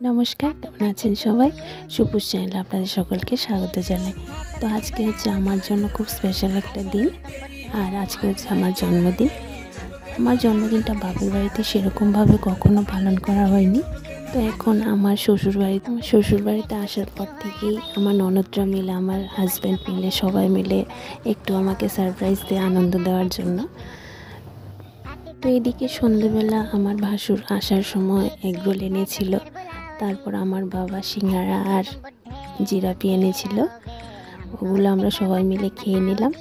নমস্কার, কেমন আছেন সবাই? সুপুষ চ্যানেলে আপনাদের সকলকে স্বাগত জানাই। তো আজকে হচ্ছে আমার জন্য খুব স্পেশাল একটা দিন, আর আজকে হচ্ছে আমার জন্মদিন। আমার জন্মদিনটা বাপের বাড়িতে সেরকমভাবে কখনো পালন করা হয়নি। তো এখন আমার শ্বশুরবাড়িতে আসার পর থেকেই আমার ননদরা মিলে, আমার হাজব্যান্ড মিলে, সবাই মিলে একটু আমাকে সারপ্রাইজ দিয়ে আনন্দ দেওয়ার জন্য। তো এদিকে সন্ধেবেলা আমার ভাসুর আসার সময় এগরোল এনেছিল, তারপর আমার বাবা সিঙ্গারা আর জিলাপি এনেছিল। ওগুলো আমরা সবাই মিলে খেয়ে নিলাম।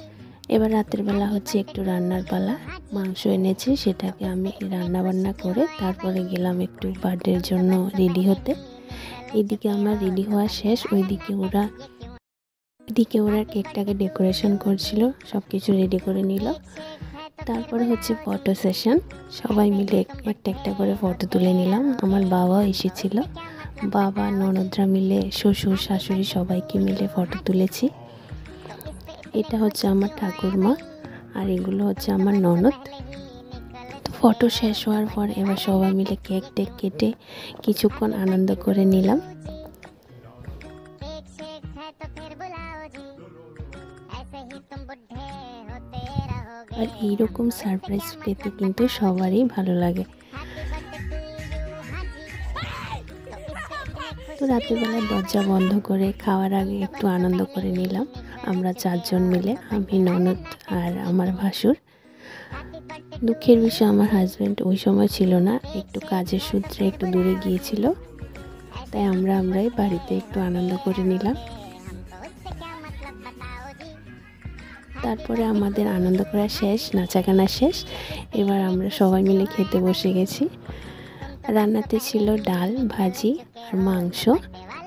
এবার রাতের বেলা হচ্ছে একটু রান্নার পালা। মাংস এনেছে, সেটাকে আমি রান্না বান্না করে তারপরে গেলাম একটু বার্থডের জন্য রেডি হতে। এদিকে আমার রেডি হওয়া শেষ, এদিকে ওরা কেকটাকে ডেকোরেশন করছিল, সব কিছু রেডি করে নিল। তারপরে হচ্ছে ফটো সেশন, সবাই মিলে একটা একটা করে ফটো তুলে নিলাম। আমার বাবাও এসেছিল, বাবা ননদরা মিলে, শ্বশুর শাশুড়ি সবাইকে মিলে ফটো তুলেছি। এটা হচ্ছে আমার ঠাকুরমা, আর এগুলো হচ্ছে আমার ননদ। তো ফটো শেষ হওয়ার পর এবার সবাই মিলে কেক টেক কেটে কিছুক্ষণ আনন্দ করে নিলাম। আর এইরকম সারপ্রাইজ পেতে কিন্তু সবারই ভালো লাগে। তো রাতের বেলায় দরজা বন্ধ করে খাওয়ার আগে একটু আনন্দ করে নিলাম আমরা চারজন মিলে, আমি, ননদ আর আমার ভাসুর। দুঃখের বিষয় আমার হাজব্যান্ড ওই সময় ছিল না, একটু কাজের সূত্রে একটু দূরে গিয়েছিল, তাই আমরাই বাড়িতে একটু আনন্দ করে নিলাম। তারপরে আমাদের আনন্দ করা শেষ, নাচাগানা শেষ। এবার আমরা সবাই মিলে খেতে বসে গেছি। রান্নাতে ছিল ডাল, ভাজি আর মাংস।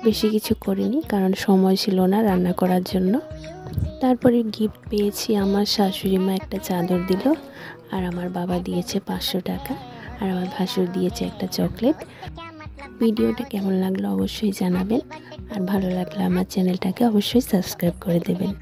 বেশি কিছু করিনি, কারণ সময় ছিল না রান্না করার জন্য। তারপরে গিফট পেয়েছি, আমার শাশুড়ি মা একটা চাদর দিল, আর আমার বাবা দিয়েছে 500 টাকা, আর আমার ভাসুর দিয়েছে একটা চকলেট। ভিডিওটা কেমন লাগলো অবশ্যই জানাবেন, আর ভালো লাগলে আমার চ্যানেলটাকে অবশ্যই সাবস্ক্রাইব করে দেবেন।